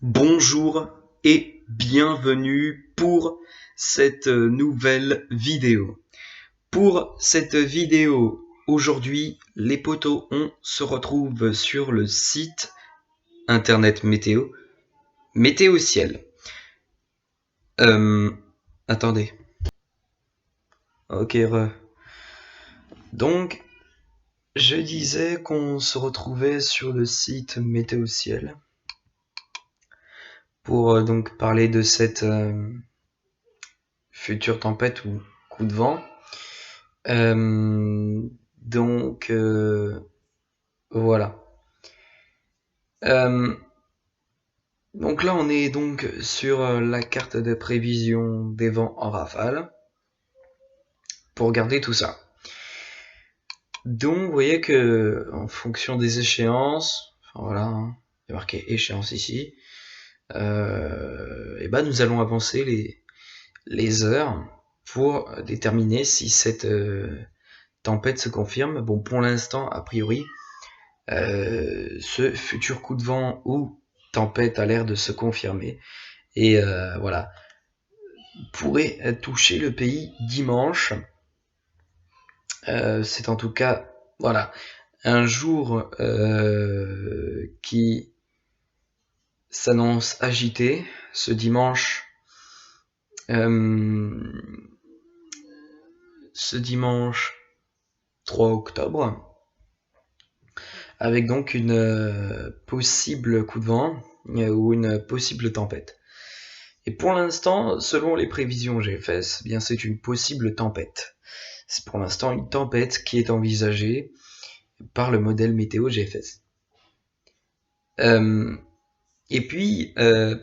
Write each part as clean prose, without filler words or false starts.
Bonjour et bienvenue pour cette nouvelle vidéo. Pour cette vidéo, aujourd'hui, les potos, on se retrouve sur le site internet Météo Ciel. Attendez. Ok, Donc, je disais qu'on se retrouvait sur le site Météo Ciel pour donc parler de cette future tempête ou coup de vent. Donc voilà. Donc là on est donc sur la carte de prévision des vents en rafale pour regarder tout ça. Donc vous voyez que en fonction des échéances, enfin voilà, il y a marqué échéance ici, et ben nous allons avancer les heures pour déterminer si cette tempête se confirme. Bon, pour l'instant, a priori, ce futur coup de vent ou tempête a l'air de se confirmer et voilà, pourrait toucher le pays dimanche. C'est en tout cas voilà un jour qui s'annonce agité ce dimanche. Ce dimanche 3 octobre, avec donc une possible coup de vent ou une possible tempête. Et pour l'instant, selon les prévisions GFS, bien c'est une possible tempête. C'est pour l'instant une tempête qui est envisagée par le modèle météo GFS. Et puis,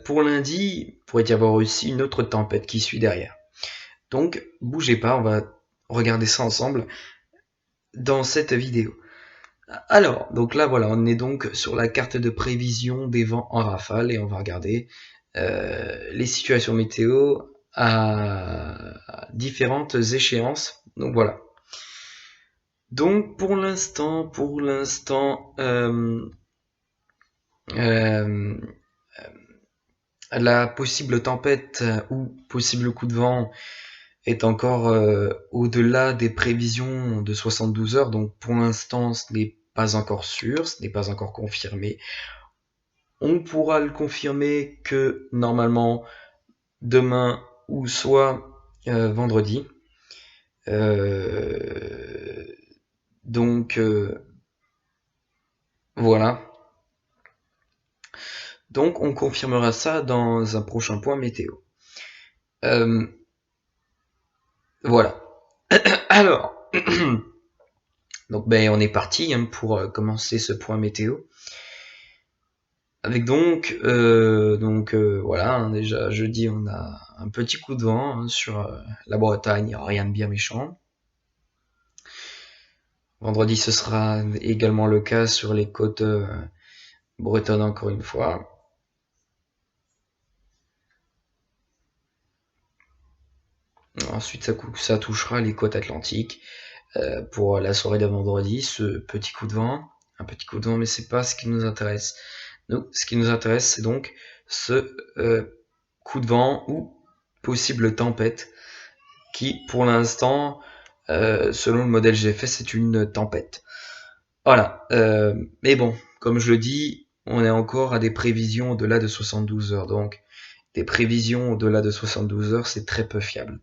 pour lundi, il pourrait y avoir aussi une autre tempête qui suit derrière. Donc, bougez pas, on va regarder ça ensemble dans cette vidéo. Alors, donc là, voilà, on est donc sur la carte de prévision des vents en rafale et on va regarder les situations météo à différentes échéances. Donc voilà. Donc pour l'instant, la possible tempête ou possible coup de vent est encore au-delà des prévisions de 72 heures. Donc pour l'instant, ce n'est pas encore sûr, ce n'est pas encore confirmé. On pourra le confirmer que normalement demain ou soit vendredi. Donc voilà. Donc on confirmera ça dans un prochain point météo. Voilà. Alors, donc on est parti pour commencer ce point météo. Avec donc voilà, déjà jeudi on a un petit coup de vent sur la Bretagne, rien de bien méchant. Vendredi ce sera également le cas sur les côtes bretonnes encore une fois. Ensuite ça touchera les côtes atlantiques pour la soirée de vendredi, ce petit coup de vent. Un petit coup de vent, mais c'est pas ce qui nous intéresse. Nous, ce qui nous intéresse, c'est donc ce coup de vent ou possible tempête qui, pour l'instant, selon le modèle GFS, c'est une tempête. Voilà. Mais bon, comme je le dis, on est encore à des prévisions au-delà de 72 heures. Donc, des prévisions au-delà de 72 heures, c'est très peu fiable.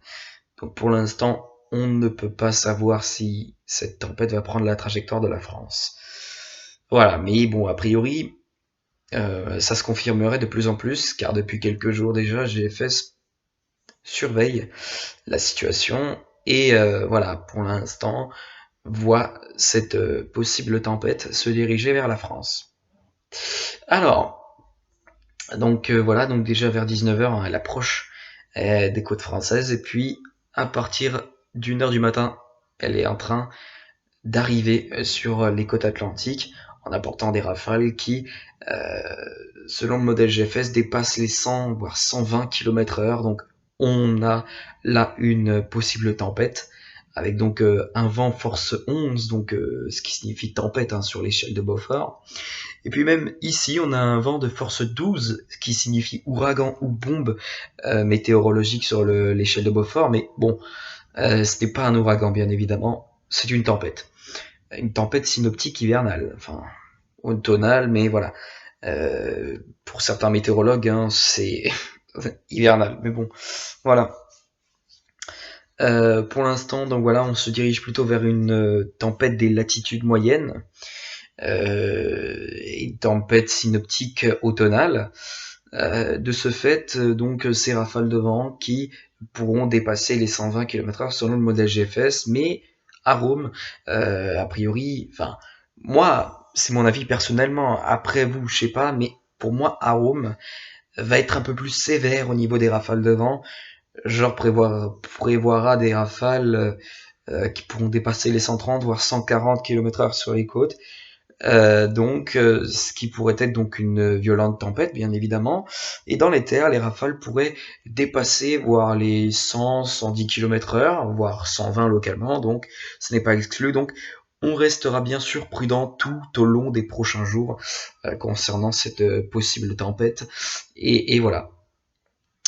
Donc, pour l'instant, on ne peut pas savoir si cette tempête va prendre la trajectoire de la France. Voilà. Mais bon, a priori, ça se confirmerait de plus en plus, car depuis quelques jours déjà, GFS surveille la situation et voilà, pour l'instant, voit cette possible tempête se diriger vers la France. Alors, donc voilà, donc déjà vers 19h, elle approche des côtes françaises, et puis à partir d'1h du matin, elle est en train d'arriver sur les côtes atlantiques en apportant des rafales qui, selon le modèle GFS, dépassent les 100 voire 120 km/h. Donc on a là une possible tempête avec donc un vent force 11, donc ce qui signifie tempête hein, sur l'échelle de Beaufort. Et puis même ici, on a un vent de force 12, ce qui signifie ouragan ou bombe météorologique sur l'échelle de Beaufort. Mais bon, ce n'est pas un ouragan, bien évidemment, c'est une tempête. Une tempête synoptique hivernale, enfin, automnale, mais voilà. Pour certains météorologues, hein, c'est hivernal, mais bon, voilà. Pour l'instant, donc voilà, on se dirige plutôt vers une tempête des latitudes moyennes, une tempête synoptique automnale. De ce fait, donc ces rafales de vent qui pourront dépasser les 120 km/h selon le modèle GFS, mais à Rome, a priori, enfin, moi, c'est mon avis personnellement, après vous, je sais pas, mais pour moi, à Rome, va être un peu plus sévère au niveau des rafales de vent, genre prévoira des rafales qui pourront dépasser les 130 voire 140 km/h sur les côtes. Ce qui pourrait être donc une violente tempête, bien évidemment. Et dans les terres, les rafales pourraient dépasser, voire les 100, 110 km/h, voire 120 localement, donc ce n'est pas exclu. Donc on restera bien sûr prudent tout au long des prochains jours concernant cette possible tempête. Et voilà.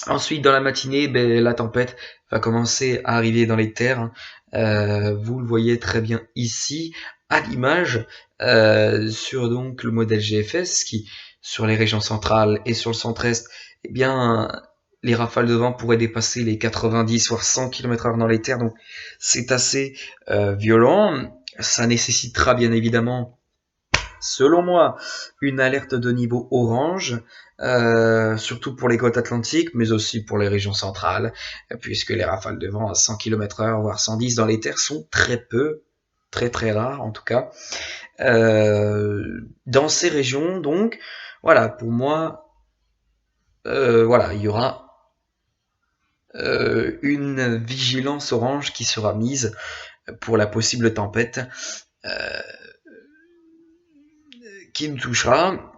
Ensuite, dans la matinée, la tempête va commencer à arriver dans les terres. Vous le voyez très bien ici, à l'image, sur donc le modèle GFS, qui sur les régions centrales et sur le centre-est, eh bien, les rafales de vent pourraient dépasser les 90 voire 100 km/h dans les terres. Donc, c'est assez violent. Ça nécessitera bien évidemment, selon moi, une alerte de niveau orange, surtout pour les côtes atlantiques, mais aussi pour les régions centrales, puisque les rafales de vent à 100 km/h, voire 110 dans les terres sont très très rares en tout cas. Dans ces régions, donc, voilà, pour moi, voilà, il y aura une vigilance orange qui sera mise pour la possible tempête qui nous touchera.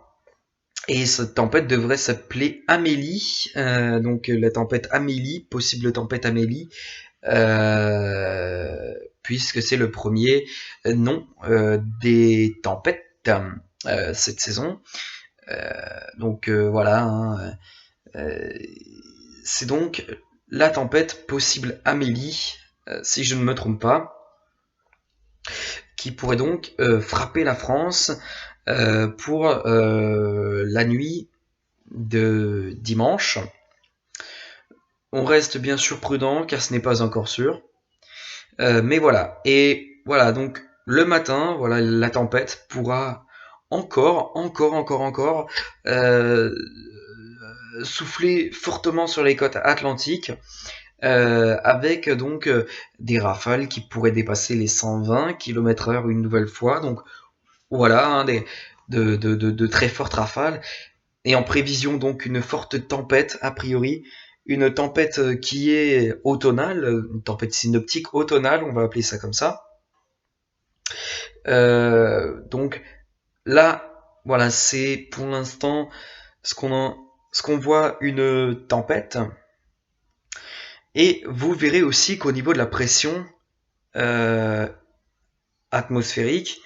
Et cette tempête devrait s'appeler Amélie, donc la tempête Amélie, possible tempête Amélie, puisque c'est le premier nom des tempêtes cette saison. Voilà, hein, c'est donc la tempête possible Amélie, si je ne me trompe pas, qui pourrait donc frapper la France pour la nuit de dimanche. On reste bien sûr prudent car ce n'est pas encore sûr. Mais voilà. Et voilà, donc le matin, voilà, la tempête pourra encore souffler fortement sur les côtes atlantiques. Avec donc des rafales qui pourraient dépasser les 120 km/h une nouvelle fois. Donc voilà, hein, de très fortes rafales. Et en prévision donc une forte tempête, a priori, une tempête qui est automnale, une tempête synoptique automnale, on va appeler ça comme ça. Donc là, voilà, c'est pour l'instant ce qu'on voit, une tempête. Et vous verrez aussi qu'au niveau de la pression atmosphérique,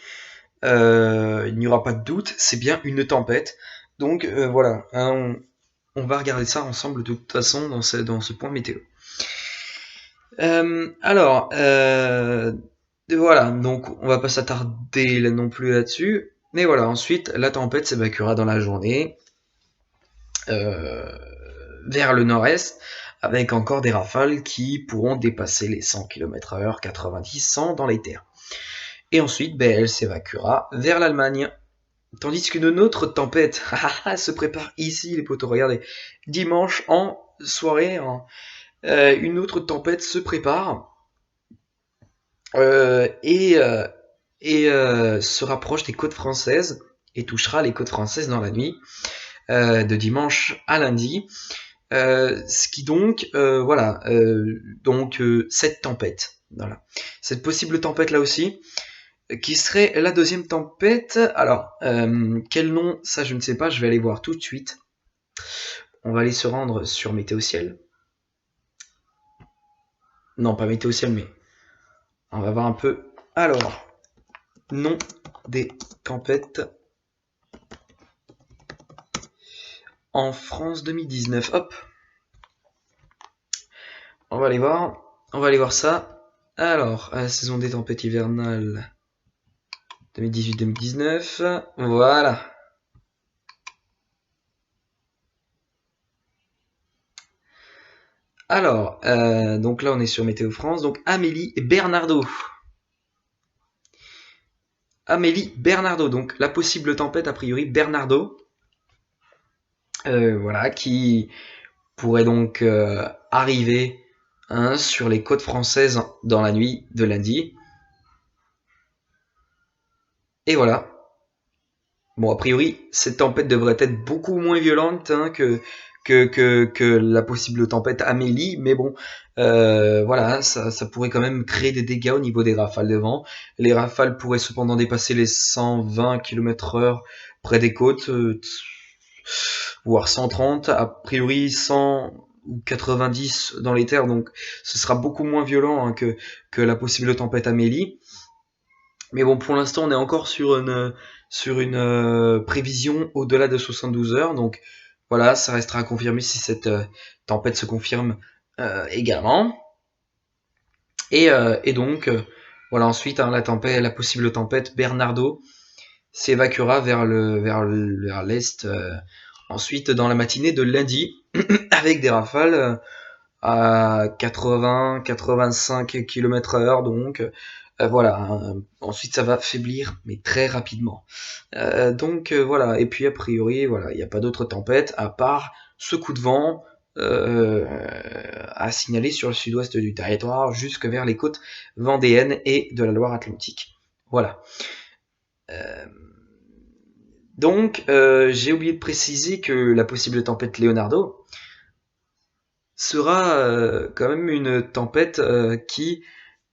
il n'y aura pas de doute, c'est bien une tempête. Donc voilà, hein, on va regarder ça ensemble de toute façon dans ce point météo. Voilà, donc on va pas s'attarder là non plus là-dessus. Mais voilà, ensuite la tempête s'évacuera dans la journée vers le nord-est, avec encore des rafales qui pourront dépasser les 100 km/h, 90, 100 dans les terres. Et ensuite, elle s'évacuera vers l'Allemagne. Tandis qu'une autre tempête se prépare ici, les potos, regardez. Dimanche en soirée, une autre tempête se prépare et se rapproche des côtes françaises et touchera les côtes françaises dans la nuit de dimanche à lundi. Ce qui donc, cette tempête, voilà, cette possible tempête là aussi, qui serait la deuxième tempête. Alors, quel nom, ça je ne sais pas, je vais aller voir tout de suite. On va aller se rendre sur Météo Ciel. Non, pas Météo Ciel, mais On va voir un peu. Alors, nom des tempêtes en France 2019. Hop, on va aller voir. On va aller voir ça. Alors, saison des tempêtes hivernales 2018-2019. Voilà. Alors, donc là on est sur Météo France. Donc Amélie Bernardo. Amélie Bernardo. Donc la possible tempête a priori Bernardo. Voilà, qui pourrait donc arriver sur les côtes françaises dans la nuit de lundi. Et voilà. Bon, a priori, cette tempête devrait être beaucoup moins violente que la possible tempête Amélie, mais bon, voilà, ça pourrait quand même créer des dégâts au niveau des rafales de vent. Les rafales pourraient cependant dépasser les 120 km/h près des côtes, voire 130, a priori 100 ou 90 dans les terres, donc ce sera beaucoup moins violent que la possible tempête Amélie. Mais bon, pour l'instant, on est encore sur une prévision au-delà de 72 heures. Donc voilà, ça restera à confirmer si cette tempête se confirme également. Et donc, voilà, ensuite, la possible tempête Bernardo s'évacuera vers l'est. Ensuite, dans la matinée de lundi, avec des rafales à 80-85 km/h, donc voilà. Ensuite, ça va faiblir, mais très rapidement. Donc voilà. Et puis a priori, voilà, il n'y a pas d'autre tempête à part ce coup de vent à signaler sur le sud-ouest du territoire, jusque vers les côtes vendéennes et de la Loire-Atlantique. Voilà. Donc, j'ai oublié de préciser que la possible tempête Leonardo sera quand même une tempête qui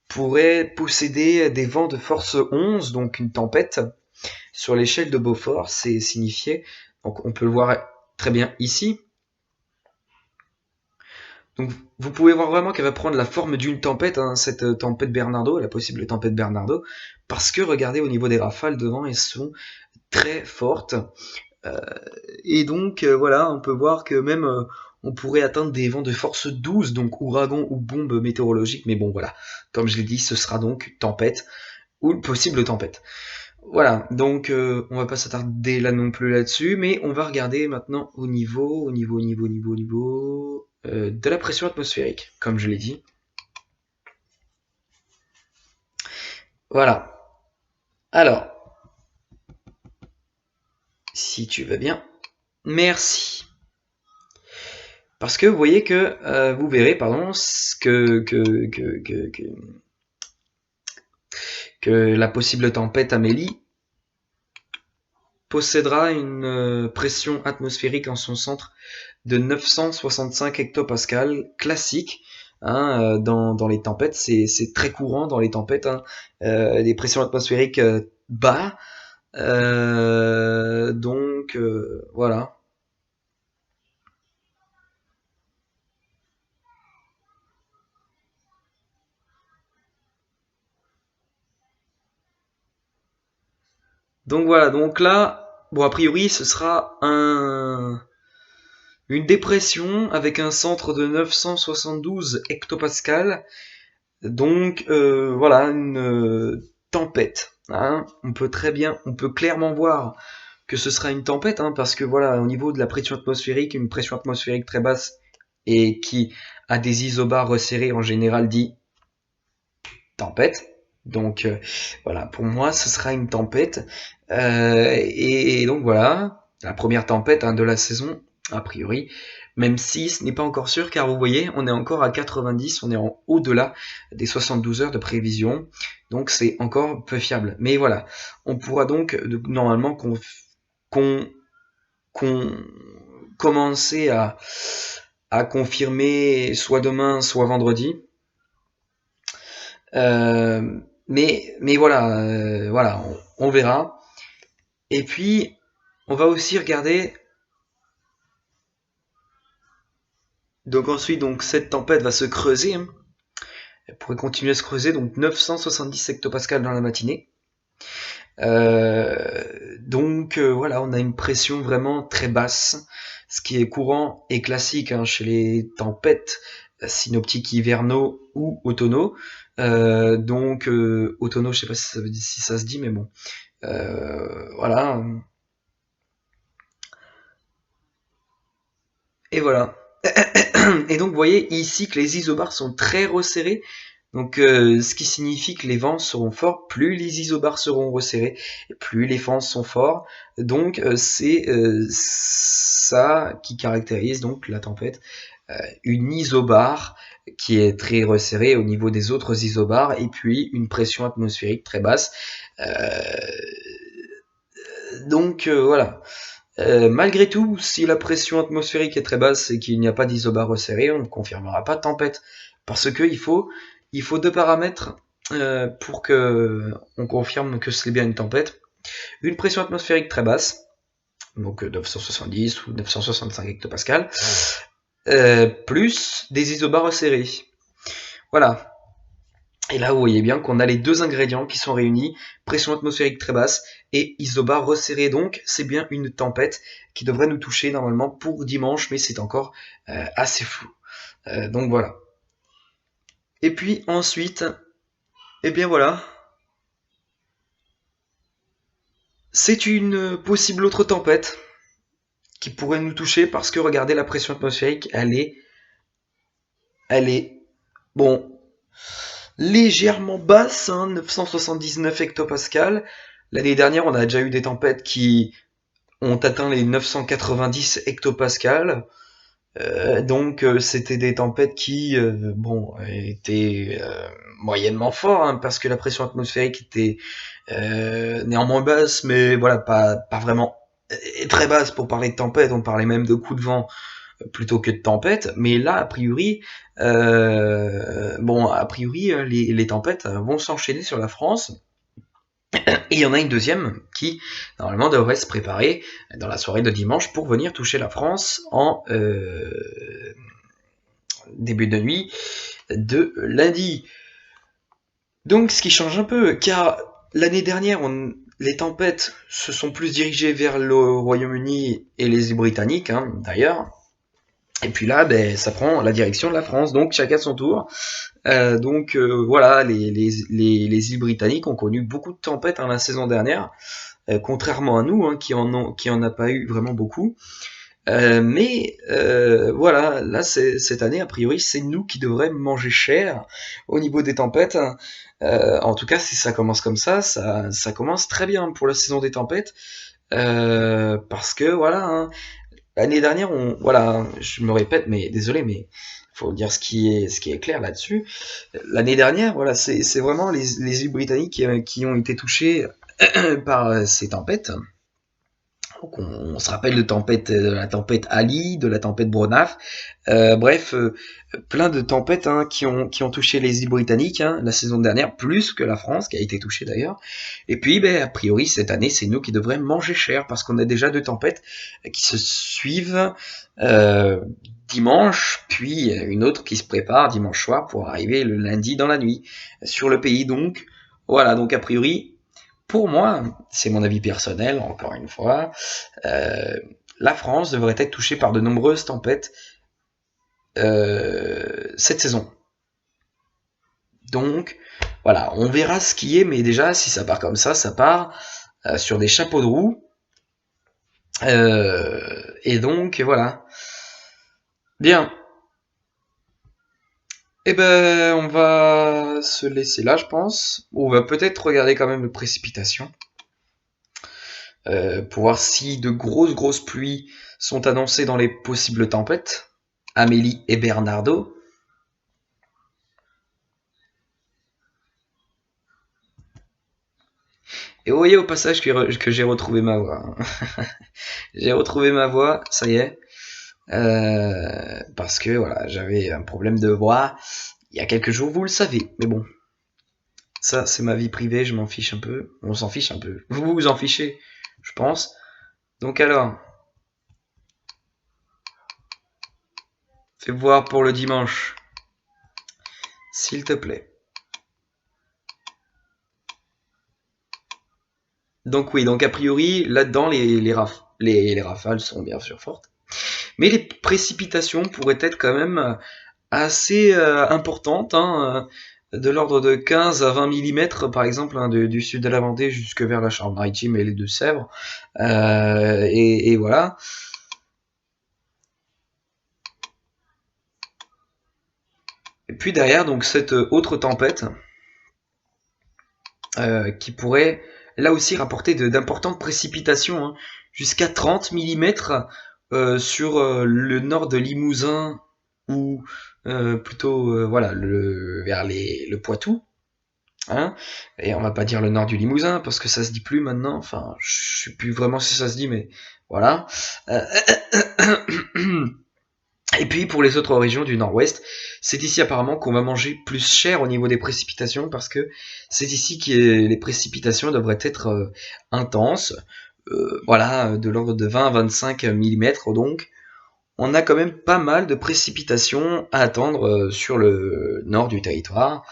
pourrait posséder des vents de force 11, donc une tempête sur l'échelle de Beaufort, c'est signifié. Donc on peut le voir très bien ici. Donc vous pouvez voir vraiment qu'elle va prendre la forme d'une tempête, cette tempête Bernardo, la possible tempête Bernardo, parce que regardez au niveau des rafales de vent, elles sont très fortes. Et donc voilà, on peut voir que même on pourrait atteindre des vents de force 12, donc ouragan ou bombe météorologique, mais bon voilà, comme je l'ai dit, ce sera donc tempête ou possible tempête. Voilà, donc on va pas s'attarder là non plus là-dessus, mais on va regarder maintenant au niveau de la pression atmosphérique, comme je l'ai dit. Voilà. Alors, si tu veux bien, merci. Parce que vous voyez que vous verrez, pardon, que la possible tempête Amélie possédera une pression atmosphérique en son centre de 965 hectopascales classique. Dans les tempêtes, c'est très courant dans les tempêtes, des pressions atmosphériques bas. Donc voilà. Donc voilà, donc là, bon a priori ce sera une dépression avec un centre de 972 hectopascales. Donc voilà, une tempête. On peut clairement voir que ce sera une tempête, parce que voilà, au niveau de la pression atmosphérique, une pression atmosphérique très basse et qui a des isobars resserrés en général dit tempête. Donc voilà, pour moi ce sera une tempête. Et donc voilà, la première tempête de la saison, a priori, même si ce n'est pas encore sûr, car vous voyez, on est encore à 90, on est en au-delà des 72 heures de prévision, donc c'est encore peu fiable. Mais voilà, on pourra donc normalement commencer à confirmer soit demain, soit vendredi. Mais voilà, on verra. Et puis, on va aussi regarder. Donc ensuite, donc cette tempête va se creuser. elle pourrait continuer à se creuser, donc 970 hectopascales dans la matinée. Donc voilà, on a une pression vraiment très basse, ce qui est courant et classique hein, chez les tempêtes synoptiques hivernaux ou automnaux. Donc automnaux, je sais pas si ça se dit, mais bon. Voilà. Et voilà. Et donc vous voyez ici que les isobars sont très resserrés. Donc ce qui signifie que les vents seront forts, plus les isobars seront resserrés, et plus les vents sont forts. Donc c'est ça qui caractérise donc la tempête. Une isobar qui est très resserrée au niveau des autres isobars, et puis une pression atmosphérique très basse. Donc voilà. Malgré tout, si la pression atmosphérique est très basse et qu'il n'y a pas d'isobar resserré, on ne confirmera pas de tempête. Parce que il faut deux paramètres pour que on confirme que c'est bien une tempête. Une pression atmosphérique très basse, donc 970 ou 965 hectopascales, plus des isobars resserrés. Voilà. Et là, vous voyez bien qu'on a les deux ingrédients qui sont réunis, pression atmosphérique très basse et isobar resserré. Donc, c'est bien une tempête qui devrait nous toucher normalement pour dimanche, mais c'est encore assez flou. Donc voilà. Et puis ensuite, eh bien voilà, c'est une possible autre tempête qui pourrait nous toucher parce que regardez la pression atmosphérique, elle est bon légèrement basse, hein, 979 hectopascales. L'année dernière, on a déjà eu des tempêtes qui ont atteint les 990 hectopascales. Donc c'était des tempêtes qui bon étaient moyennement fortes hein, parce que la pression atmosphérique était néanmoins basse, mais voilà pas vraiment très basse pour parler de tempête. On parlait même de coups de vent plutôt que de tempête. Mais là a priori bon a priori les tempêtes vont s'enchaîner sur la France. Et il y en a une deuxième qui, normalement, devrait se préparer dans la soirée de dimanche pour venir toucher la France en début de nuit de lundi. Donc, ce qui change un peu, car l'année dernière, les tempêtes se sont plus dirigées vers le Royaume-Uni et les îles britanniques, hein, d'ailleurs. Et puis là, ben, ça prend la direction de la France, donc chacun son tour. Voilà, les îles britanniques ont connu beaucoup de tempêtes hein, la saison dernière, contrairement à nous, hein, qui en a pas eu vraiment beaucoup. Voilà, là cette année, a priori, c'est nous qui devrions manger cher au niveau des tempêtes. En tout cas, si ça commence comme ça commence très bien pour la saison des tempêtes. Parce que voilà, hein, l'année dernière, voilà, je me répète, mais désolé, mais faut dire ce qui est clair là-dessus. L'année dernière, voilà, c'est vraiment les îles britanniques qui ont été touchées par ces tempêtes. Donc on se rappelle de la tempête Ali, de la tempête Bronaf, bref, plein de tempêtes hein, qui ont touché les îles britanniques hein, la saison dernière, plus que la France qui a été touchée d'ailleurs. Et puis, ben, a priori cette année, c'est nous qui devrions manger cher parce qu'on a déjà deux tempêtes qui se suivent dimanche, puis une autre qui se prépare dimanche soir pour arriver le lundi dans la nuit sur le pays. Donc voilà, donc a priori. Pour moi, c'est mon avis personnel, encore une fois, la France devrait être touchée par de nombreuses tempêtes cette saison. Donc, voilà, on verra ce qui est, mais déjà, si ça part comme ça part sur des chapeaux de roue. Et donc, voilà. Bien. Eh ben, on va se laisser là, je pense. On va peut-être regarder quand même les précipitations. Pour voir si de grosses pluies sont annoncées dans les possibles tempêtes. Amélie et Bernardo. Et vous voyez au passage que j'ai retrouvé ma voix. J'ai retrouvé ma voix, ça y est. Parce que voilà, j'avais un problème de voix il y a quelques jours, vous le savez. Mais bon, ça c'est ma vie privée, je m'en fiche un peu. On s'en fiche un peu. Vous vous en fichez, je pense. Donc alors, fais voir pour le dimanche. s'il te plaît. Donc oui, donc a priori, là-dedans, les rafales sont bien sûr fortes. Mais les précipitations pourraient être quand même assez importantes, hein, de l'ordre de 15 à 20 mm, par exemple, hein, du sud de la Vendée jusque vers la Charente-Maritime et les Deux-Sèvres. Et voilà. Et puis derrière, donc cette autre tempête qui pourrait là aussi rapporter d'importantes précipitations, hein, jusqu'à 30 mm sur le nord de Limousin ou plutôt voilà vers le Poitou. Hein, et on va pas dire le nord du Limousin parce que ça se dit plus maintenant. Enfin, je sais plus vraiment si ça se dit, mais voilà. Euh, Et puis pour les autres régions du nord-ouest, c'est ici apparemment qu'on va manger plus cher au niveau des précipitations parce que c'est ici que les précipitations devraient être intenses, voilà, de l'ordre de 20 à 25 mm. Donc on a quand même pas mal de précipitations à attendre sur le nord du territoire.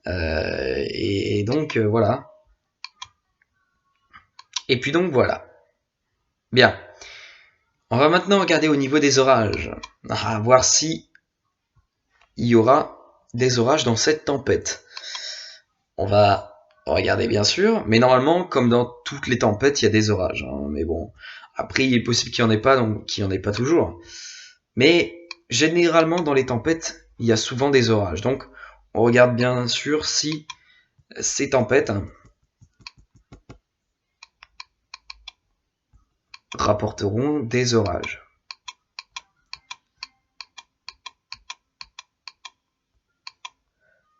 Et donc voilà. Et puis donc voilà. Bien. On va maintenant regarder au niveau des orages. Voir si il y aura des orages dans cette tempête. On va regarder bien sûr, mais normalement, comme dans toutes les tempêtes, il y a des orages. Hein, mais bon, après, il est possible qu'il n'y en ait pas, donc qu'il n'y en ait pas toujours. Mais généralement, dans les tempêtes, il y a souvent des orages. Donc, on regarde bien sûr si ces tempêtes rapporteront des orages.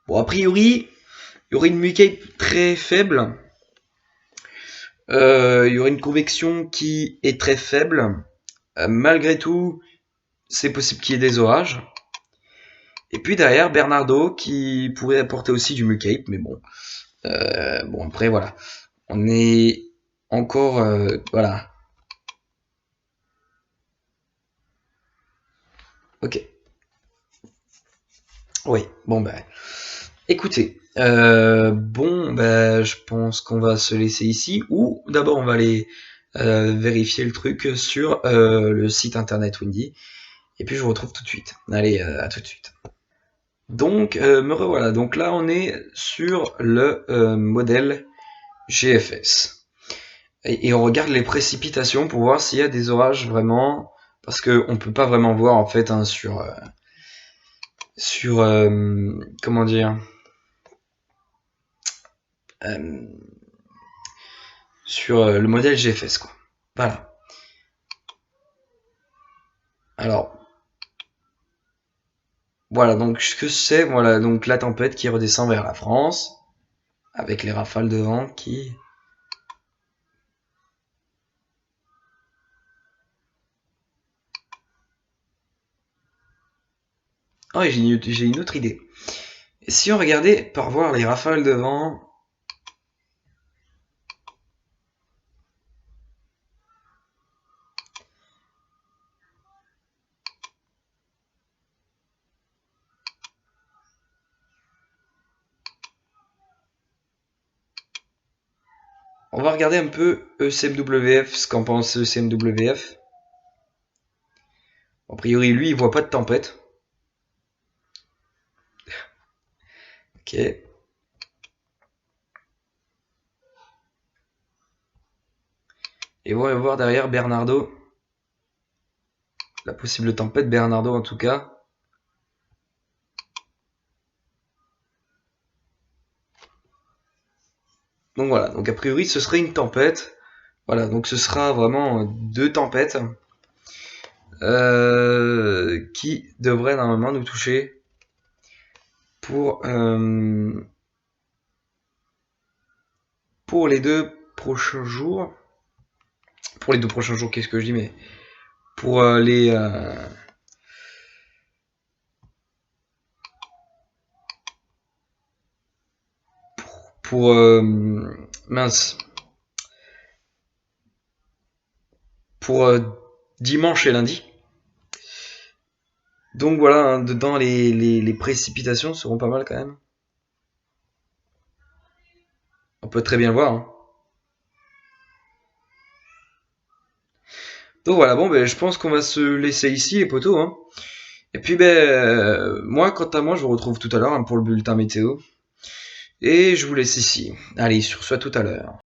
Bon, a priori, il y aurait une muquette très faible. Il y aurait une convection qui est très faible. Malgré tout, c'est possible qu'il y ait des orages. Et puis derrière, Bernardo qui pourrait apporter aussi du mucape, mais bon. Bon, après, voilà. On est encore. Voilà. Ok. Oui, bon, ben. Écoutez. Bon, ben, je pense qu'on va se laisser ici. Ou d'abord, on va aller vérifier le truc sur le site internet Windy. Et puis, je vous retrouve tout de suite. Allez, à tout de suite. Donc, me revoilà. Donc là, on est sur le modèle GFS. Et on regarde les précipitations pour voir s'il y a des orages vraiment. Parce qu'on ne peut pas vraiment voir en fait hein, sur comment dire euh, sur le modèle GFS quoi. Voilà. Alors voilà donc ce que c'est voilà donc la tempête qui redescend vers la France avec les rafales de vent qui oh et j'ai une autre idée. Et si on regardait par voir les rafales de vent. On va regarder un peu ECMWF, ce qu'en pense ECMWF. A priori, lui, il voit pas de tempête. Ok. Et on va voir derrière Bernardo. La possible tempête, Bernardo en tout cas. Donc voilà, donc a priori ce serait une tempête. Voilà, donc ce sera vraiment deux tempêtes qui devraient normalement nous toucher pour les 2 prochains jours. Pour les 2 prochains jours, qu'est-ce que je dis, mais pour les pour mince pour dimanche et lundi. Donc voilà, hein, dedans les précipitations seront pas mal quand même. On peut très bien le voir, hein. Donc voilà, bon, ben, je pense qu'on va se laisser ici, les potos, hein. Et puis, ben, moi, quant à moi, je vous retrouve tout à l'heure, hein, pour le bulletin météo. Et je vous laisse ici. Allez, sur ce, à tout à l'heure.